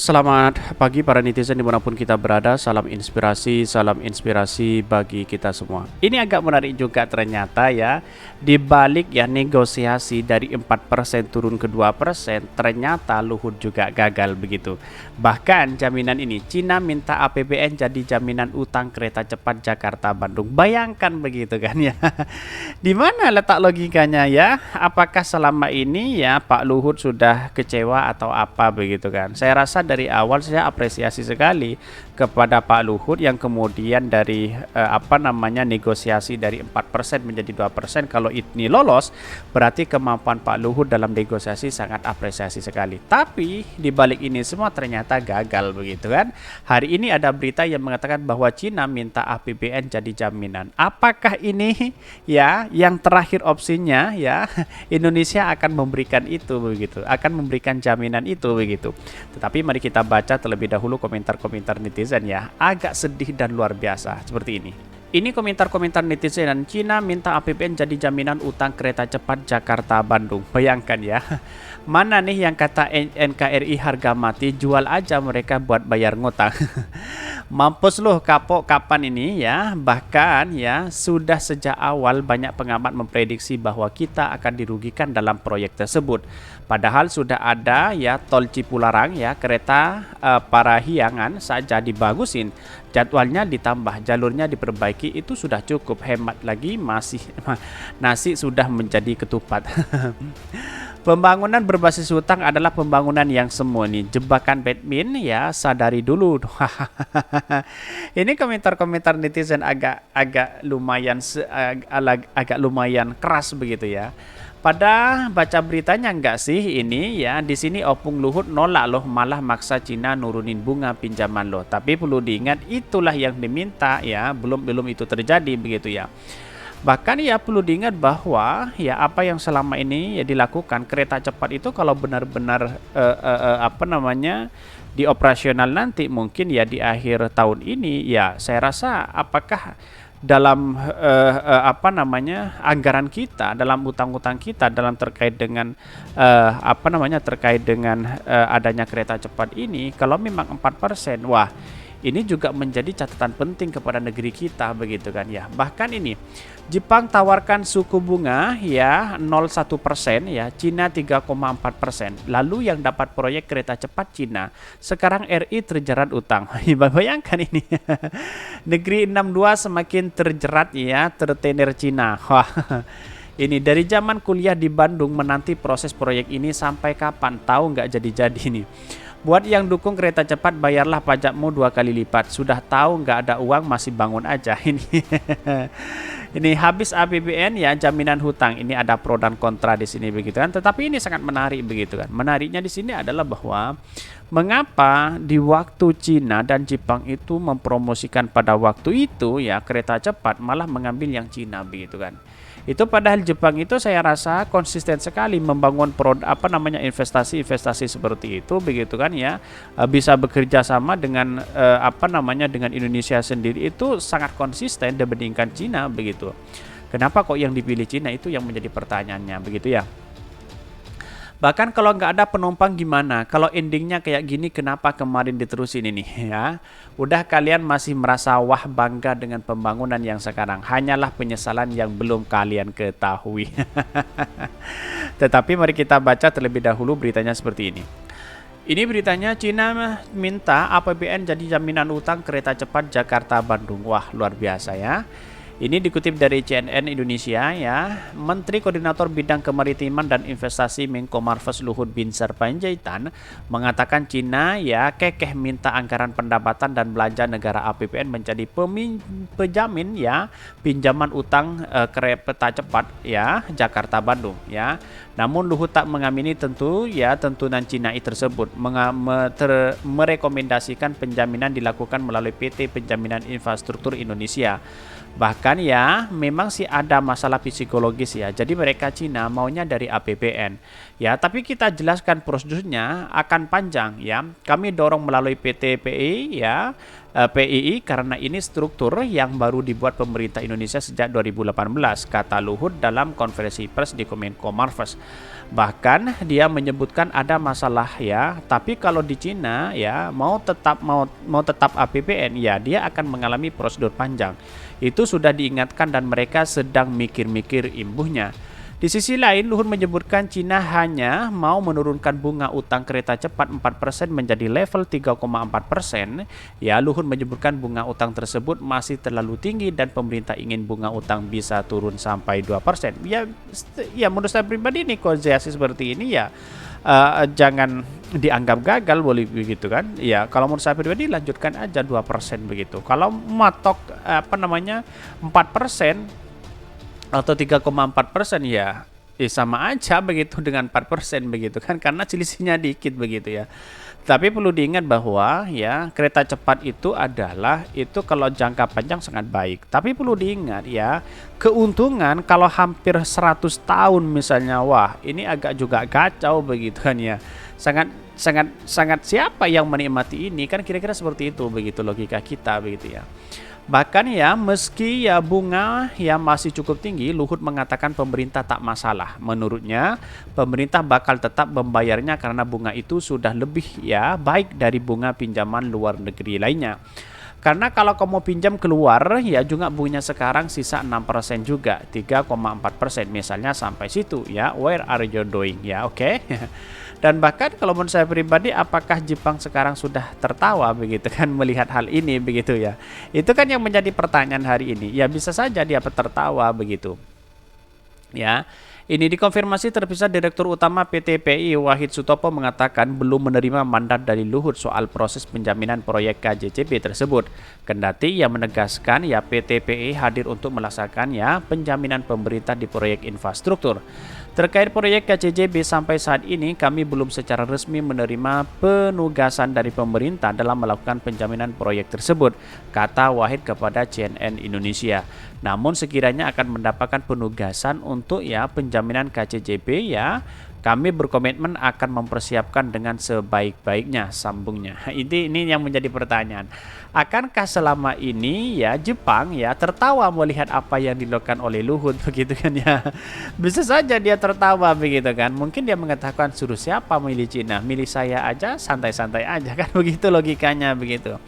Selamat pagi para netizen dimanapun kita berada. Salam inspirasi bagi kita semua. Ini agak menarik juga ternyata ya. Di balik ya negosiasi dari 4% turun ke 2%, ternyata Luhut juga gagal begitu. Bahkan jaminan ini, Cina minta APBN jadi jaminan utang kereta cepat Jakarta-Bandung. Bayangkan begitu kan ya. Di mana letak logikanya ya? Apakah selama ini ya Pak Luhut sudah kecewa atau apa begitu kan? Saya rasa dari awal saya apresiasi sekali kepada Pak Luhut yang kemudian dari negosiasi dari 4% menjadi 2%. Kalau ini lolos berarti kemampuan Pak Luhut dalam negosiasi sangat apresiasi sekali. Tapi di balik ini semua ternyata gagal begitu kan. Hari ini ada berita yang mengatakan bahwa Cina minta APBN jadi jaminan. Apakah ini ya yang terakhir opsinya ya Indonesia akan memberikan itu begitu, akan memberikan jaminan itu begitu. Tetapi mari kita baca terlebih dahulu komentar-komentar netizen ya. Agak sedih dan luar biasa seperti ini. Ini komentar-komentar netizen dan Cina minta APBN jadi jaminan utang kereta cepat Jakarta-Bandung. Bayangkan ya. Mana nih yang kata NKRI harga mati, jual aja mereka buat bayar ngutang. Mampus loh kapok kapan ini ya. Bahkan ya sudah sejak awal banyak pengamat memprediksi bahwa kita akan dirugikan dalam proyek tersebut. Padahal sudah ada ya tol Cipularang ya, kereta Parahyangan saja dibagusin. Jadwalnya ditambah, jalurnya diperbaiki, itu sudah cukup. Hemat lagi masih nasi sudah menjadi ketupat. Pembangunan berbasis hutang adalah pembangunan yang semu nih. Jebakan Batman ya, sadari dulu. Ini komentar-komentar netizen agak lumayan agak lumayan keras begitu ya. Pada baca beritanya enggak sih ini ya, di sini Opung Luhut nolak loh, malah maksa Cina nurunin bunga pinjaman loh. Tapi perlu diingat itulah yang diminta ya, belum itu terjadi begitu ya. Bahkan ya perlu diingat bahwa ya apa yang selama ini ya dilakukan kereta cepat itu kalau benar-benar di operasional nanti mungkin ya di akhir tahun ini ya saya rasa apakah dalam anggaran kita, dalam utang-utang kita dalam terkait dengan adanya kereta cepat ini kalau memang 4%, wah ini juga menjadi catatan penting kepada negeri kita begitu kan ya. Bahkan ini Jepang tawarkan suku bunga ya 0,1% ya, Cina 3,4%. Lalu yang dapat proyek kereta cepat Cina, sekarang RI terjerat utang. Bayangkan ini. Negeri 62 semakin terjerat ya, tertenir Cina. Wah. Ini dari zaman kuliah di Bandung menanti proses proyek ini sampai kapan, tahu nggak jadi-jadi nih. Buat yang dukung kereta cepat bayarlah pajakmu 2 kali lipat. Sudah tahu nggak ada uang masih bangun aja ini. Ini habis APBN ya jaminan hutang. Ini ada pro dan kontra di sini begitu kan. Tetapi ini sangat menarik begitu kan. Menariknya di sini adalah bahwa mengapa di waktu Cina dan Jepang itu mempromosikan pada waktu itu ya kereta cepat malah mengambil yang Cina begitu kan. Itu padahal Jepang itu saya rasa konsisten sekali membangun investasi-investasi seperti itu begitu kan ya. Bisa bekerja sama dengan dengan Indonesia sendiri itu sangat konsisten dibandingkan Cina begitu. Kenapa kok yang dipilih Cina itu yang menjadi pertanyaannya begitu ya. Bahkan kalau nggak ada penumpang gimana? Kalau endingnya kayak gini kenapa kemarin diterusin ini ya? Udah kalian masih merasa wah bangga dengan pembangunan yang sekarang. Hanyalah penyesalan yang belum kalian ketahui. Tetapi mari kita baca terlebih dahulu beritanya seperti ini. Ini beritanya Cina minta APBN jadi jaminan utang kereta cepat Jakarta-Bandung. Wah luar biasa ya. Ini dikutip dari CNN Indonesia ya. Menteri Koordinator Bidang Kemaritiman dan Investasi Menko Marves Luhut Binsar Panjaitan mengatakan Cina ya kekeh minta anggaran pendapatan dan belanja negara APBN menjadi penjamin ya pinjaman utang kereta cepat ya Jakarta Bandung ya. Namun Luhut tak mengamini tuntunan Cina tersebut, merekomendasikan penjaminan dilakukan melalui PT Penjaminan Infrastruktur Indonesia. Bahkan ya memang sih ada masalah psikologis ya. Jadi mereka Cina maunya dari APBN. Ya, tapi kita jelaskan prosedurnya akan panjang ya. Kami dorong melalui PT PI ya PII karena ini struktur yang baru dibuat pemerintah Indonesia sejak 2018, kata Luhut dalam konferensi pers di Kemenko Marves. Bahkan dia menyebutkan ada masalah ya, tapi kalau di Cina ya mau tetap APBN ya dia akan mengalami prosedur panjang. Itu sudah diingatkan dan mereka sedang mikir-mikir imbuhnya. Di sisi lain, Luhut menyebutkan Cina hanya mau menurunkan bunga utang kereta cepat 4% menjadi level 3,4%. Ya, Luhut menyebutkan bunga utang tersebut masih terlalu tinggi dan pemerintah ingin bunga utang bisa turun sampai 2%. Ya menurut saya pribadi negosiasi seperti ini ya jangan dianggap gagal, boleh begitu kan. Ya, kalau menurut saya pribadi lanjutkan aja 2% begitu. Kalau matok 4% atau 3,4% ya sama aja begitu dengan 4% begitu kan, karena selisihnya dikit begitu ya. Tapi perlu diingat bahwa ya kereta cepat itu kalau jangka panjang sangat baik. Tapi perlu diingat ya, keuntungan kalau hampir 100 tahun misalnya, wah ini agak juga kacau begitu kan ya. Sangat siapa yang menikmati ini kan, kira-kira seperti itu begitu logika kita begitu ya. Bahkan ya meski ya bunga ya masih cukup tinggi, Luhut mengatakan pemerintah tak masalah. Menurutnya pemerintah bakal tetap membayarnya karena bunga itu sudah lebih ya baik dari bunga pinjaman luar negeri lainnya. Karena kalau kamu pinjam keluar ya juga bunganya sekarang sisa 6% juga, 3,4% misalnya sampai situ ya. Where are you doing ya, oke? Dan bahkan kalau menurut saya pribadi, apakah Jepang sekarang sudah tertawa begitu kan melihat hal ini begitu ya? Itu kan yang menjadi pertanyaan hari ini. Ya bisa saja dia tertawa begitu. Ya. Ini dikonfirmasi terpisah Direktur Utama PT PI Wahid Sutopo mengatakan belum menerima mandat dari Luhut soal proses penjaminan proyek KJCB tersebut. Kendati ia menegaskan ya PT PI hadir untuk melaksanakan ya penjaminan pemerintah di proyek infrastruktur. Terkait proyek KJCB sampai saat ini kami belum secara resmi menerima penugasan dari pemerintah dalam melakukan penjaminan proyek tersebut, kata Wahid kepada CNN Indonesia. Namun sekiranya akan mendapatkan penugasan untuk ya penjaminan KJCB ya, kami berkomitmen akan mempersiapkan dengan sebaik-baiknya, sambungnya. Ini yang menjadi pertanyaan. Akankah selama ini ya Jepang ya tertawa melihat apa yang dilakukan oleh Luhut begitu kan ya? Bisa saja dia tertawa begitu kan. Mungkin dia mengatakan suruh siapa milih Cina, milih saya aja, santai-santai aja kan, begitu logikanya begitu.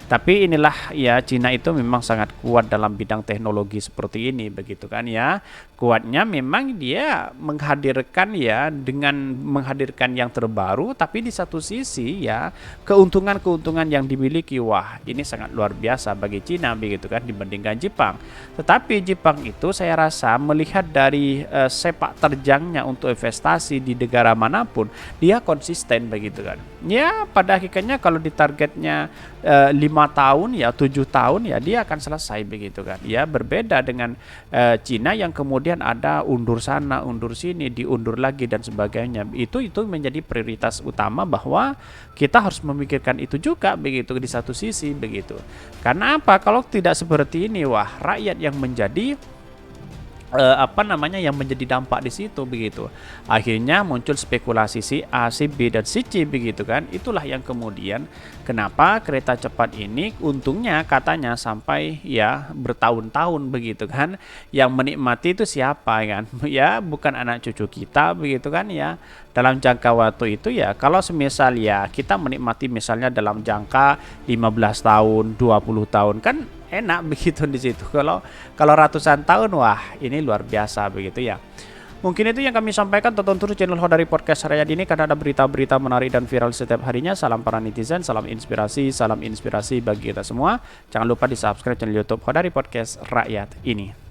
Tapi inilah ya Cina itu memang sangat kuat dalam bidang teknologi seperti ini begitu kan ya. Kuatnya memang dia menghadirkan ya dengan menghadirkan yang terbaru, tapi di satu sisi ya keuntungan-keuntungan yang dimiliki wah ini sangat luar biasa bagi Cina begitu kan dibandingkan Jepang. Tetapi Jepang itu saya rasa melihat dari sepak terjangnya untuk investasi di negara manapun dia konsisten begitu kan. Ya pada akhirnya kalau ditargetnya 5 tahun ya 7 tahun ya dia akan selesai begitu kan ya, berbeda dengan Cina yang kemudian ada undur sana undur sini diundur lagi dan sebagainya. Itu menjadi prioritas utama bahwa kita harus memikirkan itu juga begitu di satu sisi begitu. Karena apa, kalau tidak seperti ini wah rakyat yang menjadi yang menjadi dampak di situ begitu. Akhirnya muncul spekulasi si A, si B dan si C begitu kan. Itulah yang kemudian kenapa kereta cepat ini untungnya katanya sampai ya bertahun-tahun begitu kan. Yang menikmati itu siapa kan? Ya bukan anak cucu kita begitu kan ya. Dalam jangka waktu itu ya kalau semisal ya kita menikmati misalnya dalam jangka 15 tahun, 20 tahun kan enak begitu di situ. Kalau ratusan tahun wah ini luar biasa begitu ya. Mungkin itu yang kami sampaikan. Tonton terus channel Hodari Podcast Rakyat ini karena ada berita-berita menarik dan viral setiap harinya. Salam para netizen, salam inspirasi bagi kita semua. Jangan lupa di subscribe channel YouTube Hodari Podcast Rakyat ini.